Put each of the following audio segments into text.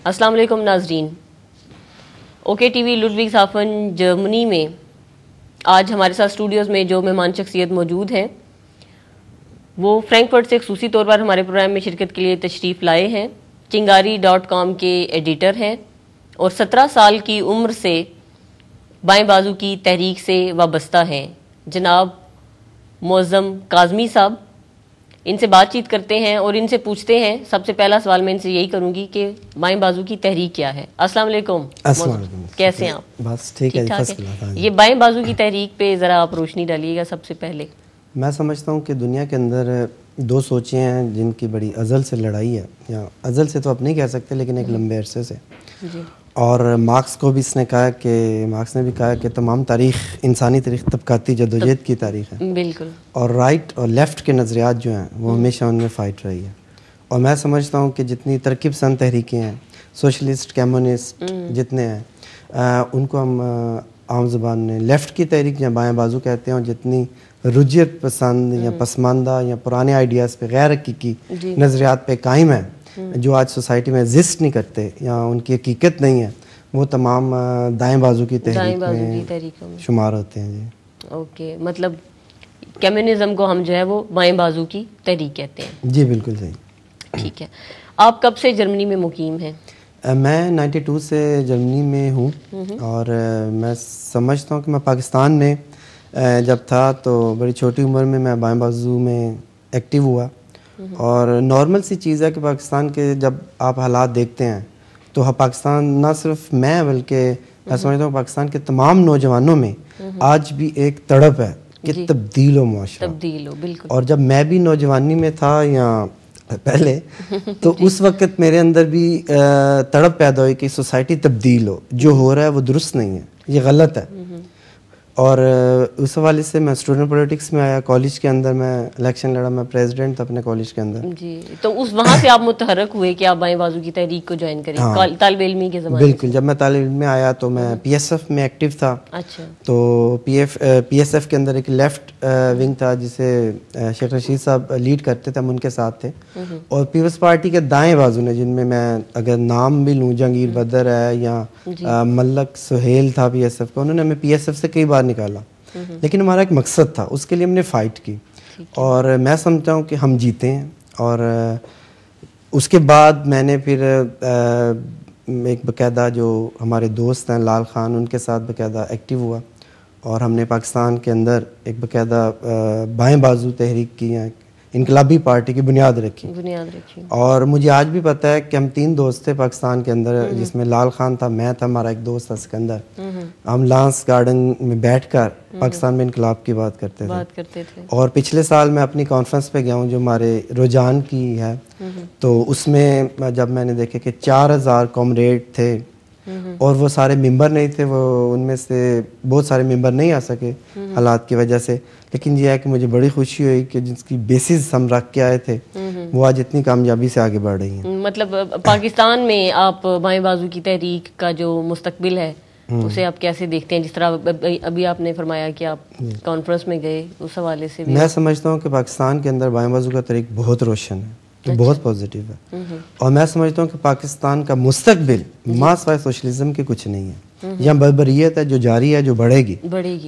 السلام علیکم ناظرین. اوکے ٹی وی لڈوگ ہافن جرمنی میں آج ہمارے ساتھ اسٹوڈیوز میں جو مہمان شخصیت موجود ہیں وہ فرینکفرٹ سے خصوصی طور پر ہمارے پروگرام میں شرکت کے لیے تشریف لائے ہیں. چنگاری.com کے ایڈیٹر ہیں اور 17 سال کی عمر سے بائیں بازو کی تحریک سے وابستہ ہیں جناب معظم کاظمی صاحب. ان سے بات چیت کرتے ہیں اور ان سے پوچھتے ہیں. سب سے پہلا سوال میں ان سے یہی کروں گی کہ بائیں بازو کی تحریک کیا ہے. السلام علیکم. کیسے ہیں آپ؟ بس ٹھیک ہے. یہ بائیں بازو کی تحریک پہ ذرا آپ روشنی ڈالیے گا. سب سے پہلے میں سمجھتا ہوں کہ دنیا کے اندر دو سوچیں ہیں جن کی بڑی ازل سے لڑائی ہے, یا ازل سے تو آپ نہیں کہہ سکتے لیکن ایک لمبے عرصے سے. اور مارکس نے بھی کہا کہ تمام تاریخ, انسانی تاریخ طبقاتی جدوجہد کی تاریخ ہے. بالکل. اور رائٹ اور لیفٹ کے نظریات جو ہیں وہ ہمیشہ ان میں فائٹ رہی ہے. اور میں سمجھتا ہوں کہ جتنی ترقی پسند تحریکیں ہیں, سوشلسٹ, کمیونسٹ جتنے ہیں, ان کو ہم عام زبان میں لیفٹ کی تحریک یا بائیں بازو کہتے ہیں. اور جتنی رجعت پسند یا پسماندہ یا پرانے آئیڈیاز پہ, غیر حقیقی نظریات پہ قائم ہیں, جو آج سوسائٹی میں ایگزسٹ نہیں کرتے یا ان کی حقیقت نہیں ہے, وہ تمام دائیں بازو کی تحریک میں شمار ہوتے ہیں. جی اوکے, مطلب کمیونزم کو ہم جو ہے وہ بائیں بازو کی تحریک کہتے ہیں. جی بالکل صحیح. ٹھیک ہے. آپ کب سے جرمنی میں مقیم ہیں؟ میں 92 سے جرمنی میں ہوں. اور میں سمجھتا ہوں کہ میں پاکستان میں جب تھا تو بڑی چھوٹی عمر میں بائیں بازو میں ایکٹیو ہوا. اور نارمل سی چیز ہے کہ پاکستان کے جب آپ حالات دیکھتے ہیں تو پاکستان, نہ صرف میں بلکہ میں سمجھتا ہوں پاکستان کے تمام نوجوانوں میں آج بھی ایک تڑپ ہے کہ تبدیل ہو معاشرہ. تبدیل ہو, بالکل. اور جب میں بھی نوجوانی میں تھا یا پہلے تو اس وقت میرے اندر بھی تڑپ پیدا ہوئی کہ سوسائٹی تبدیل ہو. جو ہو رہا ہے وہ درست نہیں ہے, یہ غلط ہے. اور اس حوالے سے میں اسٹوڈنٹ پولیٹکس میں آیا. کالج کے اندر میں الیکشن لڑا, میں پریزیڈنٹ تھا اپنے کالج کے اندر. جی, تو اس وہاں سے آپ متحرک ہوئے کہ آپ بائیں بازو کی تحریک کو جوائن کریں طالب علمی کے زمانے؟ بالکل. جب میں طالب علم میں آیا تو میں پی ایس ایف میں ایکٹیو تھا. اچھا. تو پی ایس ایف کے اندر ایک لیفٹ ونگ تھا جسے شیخ رشید صاحب لیڈ کرتے تھے, ہم ان کے ساتھ تھے. اور پیپلز پارٹی کے دائیں بازو نے, جن میں اگر نام بھی لوں, جہانگیر بدر ہے یا ملک سہیل تھا پی ایس ایف کا, انہوں نے ہمیں پی ایس ایف سے کئی بار نکالا. لیکن ہمارا ایک مقصد تھا, اس کے لیے ہم نے فائٹ کی. اور میں سمجھتا ہوں کہ ہم جیتے ہیں. اور اس کے بعد میں نے پھر ایک باقاعدہ جو ہمارے دوست ہیں لال خان, ان کے ساتھ باقاعدہ ایکٹیو ہوا. اور ہم نے پاکستان کے اندر ایک باقاعدہ بائیں بازو تحریک کی, انقلابی پارٹی کی بنیاد رکھی. اور مجھے آج بھی پتہ ہے کہ ہم 3 دوست تھے پاکستان کے اندر, جس میں لال خان تھا, میں تھا, ہمارا ایک دوست تھا سکندر. ہم لانس گارڈن میں بیٹھ کر پاکستان میں انقلاب کی بات کرتے تھے. اور پچھلے سال میں اپنی کانفرنس پہ گیا ہوں جو ہمارے رجحان کی ہے, تو اس میں جب میں نے دیکھا کہ 4000 کامریڈ تھے اور وہ سارے ممبر نہیں تھے, وہ ان میں سے بہت سارے ممبر نہیں آ سکے حالات کی وجہ سے. لیکن یہ ہے کہ مجھے بڑی خوشی ہوئی کہ جس کی بیسز ہم رکھ کے آئے تھے وہ آج اتنی کامیابی سے آگے بڑھ رہی ہیں. مطلب پاکستان میں آپ بائیں بازو کی تحریک کا جو مستقبل ہے اسے آپ کیسے دیکھتے ہیں؟ جس طرح ابھی آپ نے فرمایا کہ آپ کانفرنس میں گئے, اس حوالے سے بھی میں سمجھتا ہوں کہ پاکستان کے اندر بائیں بازو کا تحریک بہت روشن ہے, بہت پازیٹیو ہے. اور میں سمجھتا ہوں کہ پاکستان کا مستقبل ماں سوائے سوشلزم کے کچھ نہیں ہے. یا بربریت ہے جو جاری ہے, جو بڑھے گی,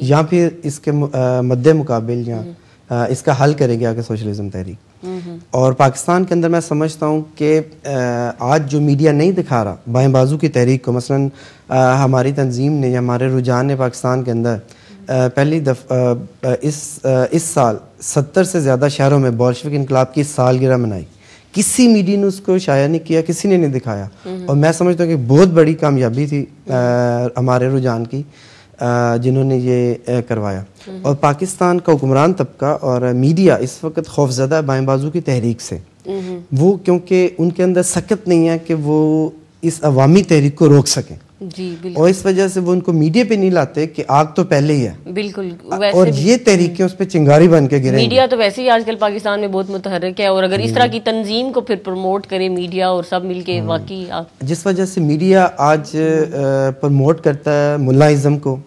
یا پھر اس کے مد مقابل یا اس کا حل کرے گی آگے سوشلزم تحریک. اور پاکستان کے اندر میں سمجھتا ہوں کہ آج جو میڈیا نہیں دکھا رہا بائیں بازو کی تحریک کو, مثلا ہماری تنظیم نے یا ہمارے رجحان نے پاکستان کے اندر پہلی دفعہ اس سال 70 سے زیادہ شہروں میں بولشوک انقلاب کی سالگرہ منائی. کسی میڈیا نے اس کو شائع نہیں کیا, کسی نے نہیں دکھایا. اور میں سمجھتا ہوں کہ بہت بڑی کامیابی تھی ہمارے رجحان کی جنہوں نے یہ کروایا. اور پاکستان کا حکمران طبقہ اور میڈیا اس وقت خوفزدہ ہے بائیں بازو کی تحریک سے. وہ کیونکہ ان کے اندر سخت نہیں ہے کہ وہ اس عوامی تحریک کو روک سکیں. اور اس وجہ سے وہ ان کو میڈیا پہ نہیں لاتے کہ آگ تو پہلے ہی ہے. بالکل. اور یہ تحریکیں اس پہ چنگاری بن کے گریں. میڈیا تو ویسے ہی آج کل پاکستان میں بہت متحرک ہے, اور اگر اس طرح کی تنظیم کو پھر پروموٹ کرے میڈیا اور سب مل کے, واقعی جس وجہ سے میڈیا آج پروموٹ کرتا ہے ملا ازم کو,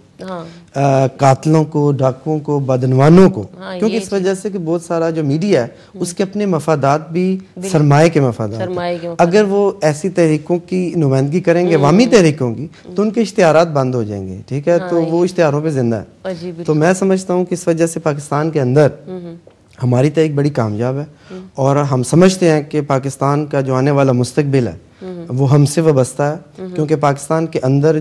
قاتلوں کو, ڈاکوؤں کو, بدعنوانوں کو, کیونکہ اس وجہ سے کہ بہت سارا جو میڈیا ہے اس کے اپنے مفادات بھی سرمایہ کے مفادات ہیں. اگر وہ ایسی تحریکوں کی نمائندگی کریں گے, عوامی تحریکوں کی, تو ان کے اشتہارات بند ہو جائیں گے, ٹھیک ہے, تو وہ اشتہاروں پہ زندہ ہے. تو میں سمجھتا ہوں کہ اس وجہ سے پاکستان کے اندر ہماری تحریک بڑی کامیاب ہے, اور ہم سمجھتے ہیں کہ پاکستان کا جو آنے والا مستقبل ہے وہ ہم سے وابستہ ہے, کیونکہ پاکستان کے اندر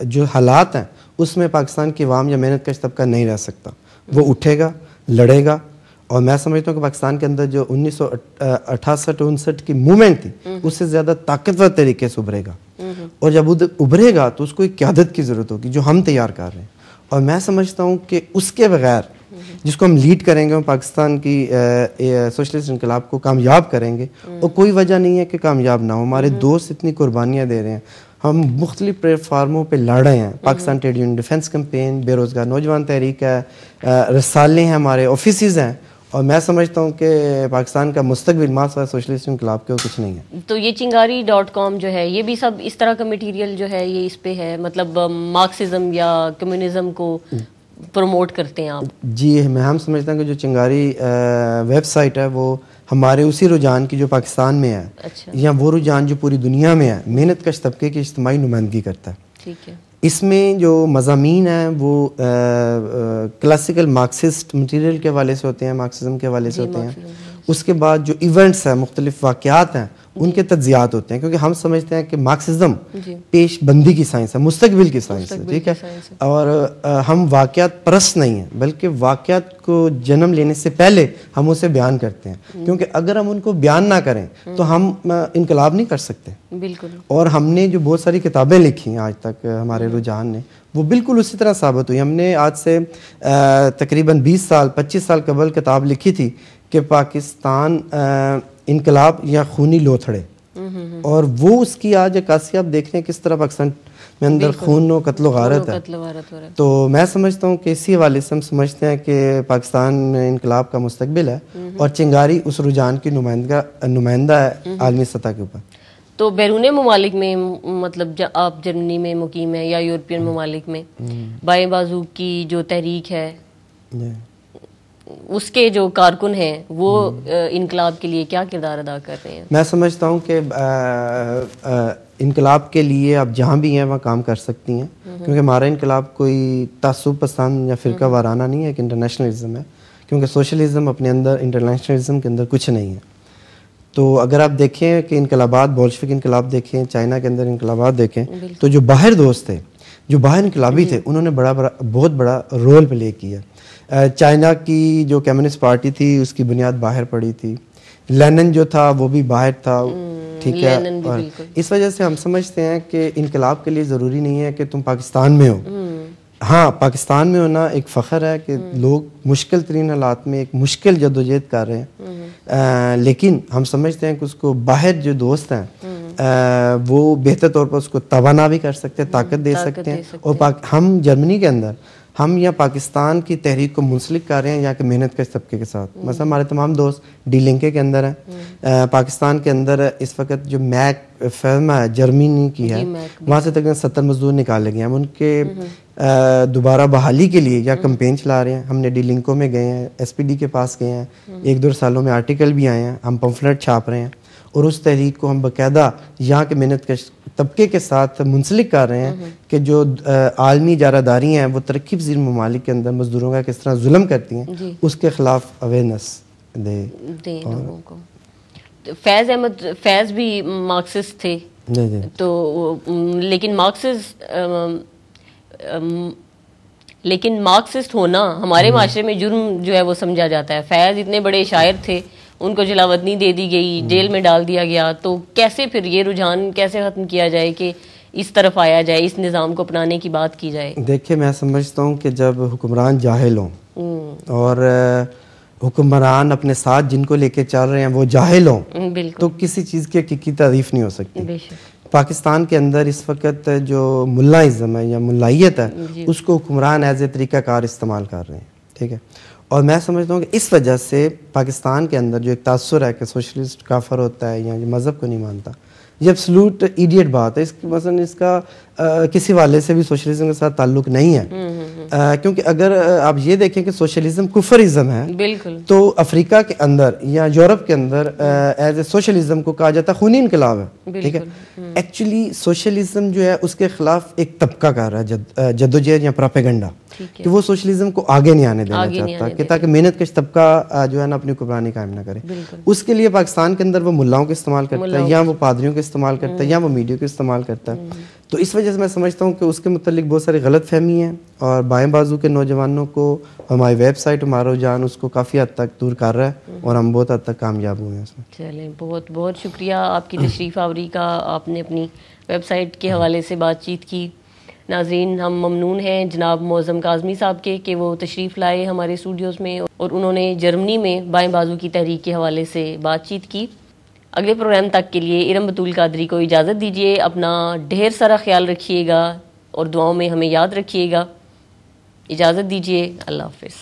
جو حالات ہیں اس میں پاکستان کی عوام یا محنت کش طبقہ نہیں رہ سکتا. وہ اٹھے گا, لڑے گا, اور میں سمجھتا ہوں کہ پاکستان کے اندر جو 1968-69 کی موومنٹ تھی اس سے زیادہ طاقتور طریقے سے ابھرے گا, اور جب ابھرے گا تو اس کو ایک قیادت کی ضرورت ہوگی جو ہم تیار کر رہے ہیں. اور میں سمجھتا ہوں کہ اس کے بغیر جس کو ہم لیڈ کریں گے, ہم پاکستان کی سوشلسٹ انقلاب کو کامیاب کریں گے, اور کوئی وجہ نہیں ہے کہ کامیاب نہ ہو. ہمارے دوست اتنی قربانیاں دے رہے ہیں, ہم مختلف پلیٹ فارموں پہ لڑ رہے ہیں, Pakistan trade union defence campaign, بے روزگار نوجوان تحریک ہے, رسالے ہیں, ہمارے آفیسز ہیں, اور میں سمجھتا ہوں کہ پاکستان کا مستقبل ماں سوائے سوشلسٹ انقلاب کے کچھ نہیں ہے. تو یہ چنگاری.com جو ہے یہ بھی سب اس طرح کا مٹیریل جو ہے یہ اس پہ ہے, مطلب مارکسزم یا کمیونزم کو پروموٹ کرتے ہیں آپ؟ جی, ہم سمجھتے ہیں کہ جو چنگاری ویب سائٹ ہے وہ ہمارے اسی رجحان کی جو پاکستان میں ہے, یا وہ رجحان جو پوری دنیا میں ہے, محنت کش طبقے کی اجتماعی نمائندگی کرتا ہے. ٹھیک ہے. اس میں جو مضامین ہیں وہ کلاسیکل مارکسسٹ مٹیریل کے حوالے سے ہوتے ہیں, مارکسزم کے حوالے سے ہوتے ہیں. اس کے بعد جو ایونٹس ہیں, مختلف واقعات ہیں, ان کے تجزیات ہوتے ہیں, کیونکہ ہم سمجھتے ہیں کہ مارکسزم پیش بندی کی سائنس ہے, مستقبل کی سائنس ہے, ٹھیک ہے, اور ہم واقعات پرست نہیں ہیں, بلکہ واقعات کو جنم لینے سے پہلے ہم اسے بیان کرتے ہیں, کیونکہ اگر ہم ان کو بیان نہ کریں تو ہم انقلاب نہیں کر سکتے. بالکل. اور ہم نے جو بہت ساری کتابیں لکھی ہیں آج تک ہمارے رجحان نے, وہ بالکل اسی طرح ثابت ہوئی. ہم نے آج سے تقریباً 25 سال قبل کتاب لکھی تھی کہ پاکستان انقلاب یا خونی لوتھڑے, اور وہ اس کی آج عکاسی آپ دیکھ رہے ہیں کس طرح پاکستان میں اندر خون و قتل و غارت ہے. تو میں سمجھتا ہوں کہ اسی حوالے سے ہم سمجھتے ہیں کہ پاکستان میں انقلاب کا مستقبل ہے, اور چنگاری اس رجحان کی نمائندہ ہے عالمی سطح کے اوپر. تو بیرون ممالک میں, مطلب آپ جرمنی میں مقیم ہیں یا یورپین ممالک میں, بائیں بازو کی جو تحریک ہے اس کے جو کارکن ہیں وہ انقلاب کے لیے کیا کردار ادا کر رہے ہیں؟ میں سمجھتا ہوں کہ انقلاب کے لیے آپ جہاں بھی ہیں وہاں کام کر سکتی ہیں, کیونکہ ہمارا انقلاب کوئی تعصب پسند یا فرقہ وارانہ نہیں ہے, ایک انٹرنیشنلزم ہے, کیونکہ سوشلزم اپنے اندر انٹرنیشنلزم کے اندر کچھ نہیں ہے. تو اگر آپ دیکھیں کہ انقلابات, بولشوک انقلاب دیکھیں, چائنا کے اندر انقلابات دیکھیں, تو جو باہر دوست تھے, جو باہر انقلابی تھے, انہوں نے بہت بڑا رول پلے کیا. چائنا کی جو کمیونسٹ پارٹی تھی اس کی بنیاد باہر پڑی تھی, لینن جو تھا وہ بھی باہر تھا, ٹھیک ہے. اور اس وجہ سے ہم سمجھتے ہیں کہ انقلاب کے لیے ضروری نہیں ہے کہ تم پاکستان میں ہو. ہاں, پاکستان میں ہونا ایک فخر ہے کہ لوگ مشکل ترین حالات میں ایک مشکل جدوجہد کر رہے ہیں, لیکن ہم سمجھتے ہیں کہ اس کو باہر جو دوست ہیں وہ بہتر طور پر اس کو توانا بھی کر سکتے ہیں, طاقت دے سکتے ہیں. اور ہم جرمنی کے اندر ہم یا پاکستان کی تحریک کو منسلک کر رہے ہیں یا کہ محنت کش طبقے کے ساتھ. مثلا ہمارے تمام دوست ڈی لنکے کے اندر ہیں, پاکستان کے اندر اس وقت جو میک فرم ہے جرمنی کی ہے, وہاں سے تقریباً 70 مزدور نکالے گئے ہیں. ہم ان کے دوبارہ بحالی کے لیے یا کمپین چلا رہے ہیں. ہم نے ڈی لنکوں میں گئے ہیں, ایس پی ڈی کے پاس گئے ہیں, 1-2 سالوں میں آرٹیکل بھی آئے ہیں, ہم پمفلٹ چھاپ رہے ہیں, اور اس تحریک کو ہم باقاعدہ یہاں کے محنت کش طبقے کے ساتھ منسلک کر رہے ہیں کہ جو عالمی اجارہ داری ہیں وہ ترقی پذیر ممالک کے اندر مزدوروں کا کس طرح ظلم کرتی ہیں, اس کے خلاف اویئرنس دے لوگوں کو. فیض احمد فیض بھی مارکسسٹ تھے, تو لیکن مارکسسٹ ہونا ہمارے معاشرے میں جرم جو ہے وہ سمجھا جاتا ہے. فیض اتنے بڑے شاعر تھے, ان کو جلاوطنی دے دی گئی, جیل میں ڈال دیا گیا, تو کیسے پھر یہ رجحان کیسے ختم کیا جائے کہ اس طرف آیا جائے, اس نظام کو اپنانے کی بات کی جائے؟ دیکھیں, میں سمجھتا ہوں کہ جب حکمران جاہل ہوں اور حکمران اپنے ساتھ جن کو لے کے چل رہے ہیں وہ جاہل ہوں, تو کسی چیز کی حقیقی تعریف نہیں ہو سکتی. پاکستان کے اندر اس وقت جو ملائزم ہے یا ملائیت ہے اس کو حکمران ایز اے طریقہ کار استعمال کر رہے ہیں, ٹھیک ہے. اور میں سمجھتا ہوں کہ اس وجہ سے پاکستان کے اندر جو ایک تاثر ہے کہ سوشلسٹ کافر ہوتا ہے یا مذہب کو نہیں مانتا, یہ ایبسلوٹ ایڈیٹ بات ہے. مثلا اس کا کسی والے سے بھی سوشلزم کے ساتھ تعلق نہیں ہے, کیونکہ اگر آپ یہ دیکھیں کہ سوشلزم کفرزم ہے بالکل, تو افریقہ کے اندر یا یورپ کے اندر ایز اے سوشلزم کو کہا جاتا ہے خونی انقلاب ہے. ٹھیک ہے, ایکچولی سوشلزم جو ہے اس کے خلاف ایک طبقہ کر رہا ہے جدوجہد یا پراپیگنڈا, کہ وہ سوشلزم کو آگے نہیں آنے دینا چاہتا, کہ تاکہ محنت کش طبقہ جو ہے نا اپنی حکمرانی قائم نہ کرے. اس کے لیے پاکستان کے اندر وہ ملاؤں کو استعمال کرتا ہے, یا وہ پادریوں کو استعمال کرتا ہے, یا وہ میڈیا کو استعمال کرتا ہے. تو اس وجہ سے میں سمجھتا ہوں کہ اس کے متعلق بہت ساری غلط فہمی ہیں, اور بائیں بازو کے نوجوانوں کو ہماری ویب سائٹ ہمارا رجحان اس کو کافی حد تک دور کر رہا ہے, اور ہم بہت حد تک کامیاب ہوئے ہیں اس میں. چلیں, بہت بہت شکریہ آپ کی تشریف آوری کا. آپ نے اپنی ویب سائٹ کے حوالے سے بات چیت کی. ناظرین, ہم ممنون ہیں جناب معظم کاظمی صاحب کے کہ وہ تشریف لائے ہمارے اسٹوڈیوز میں, اور انہوں نے جرمنی میں بائیں بازو کی تحریک کے حوالے سے بات چیت کی. اگلے پروگرام تک کے لیے ارم بطول قادری کو اجازت دیجیے. اپنا ڈھیر سارا خیال رکھیے گا اور دعاؤں میں ہمیں یاد رکھیے گا. اجازت دیجیے, اللہ حافظ.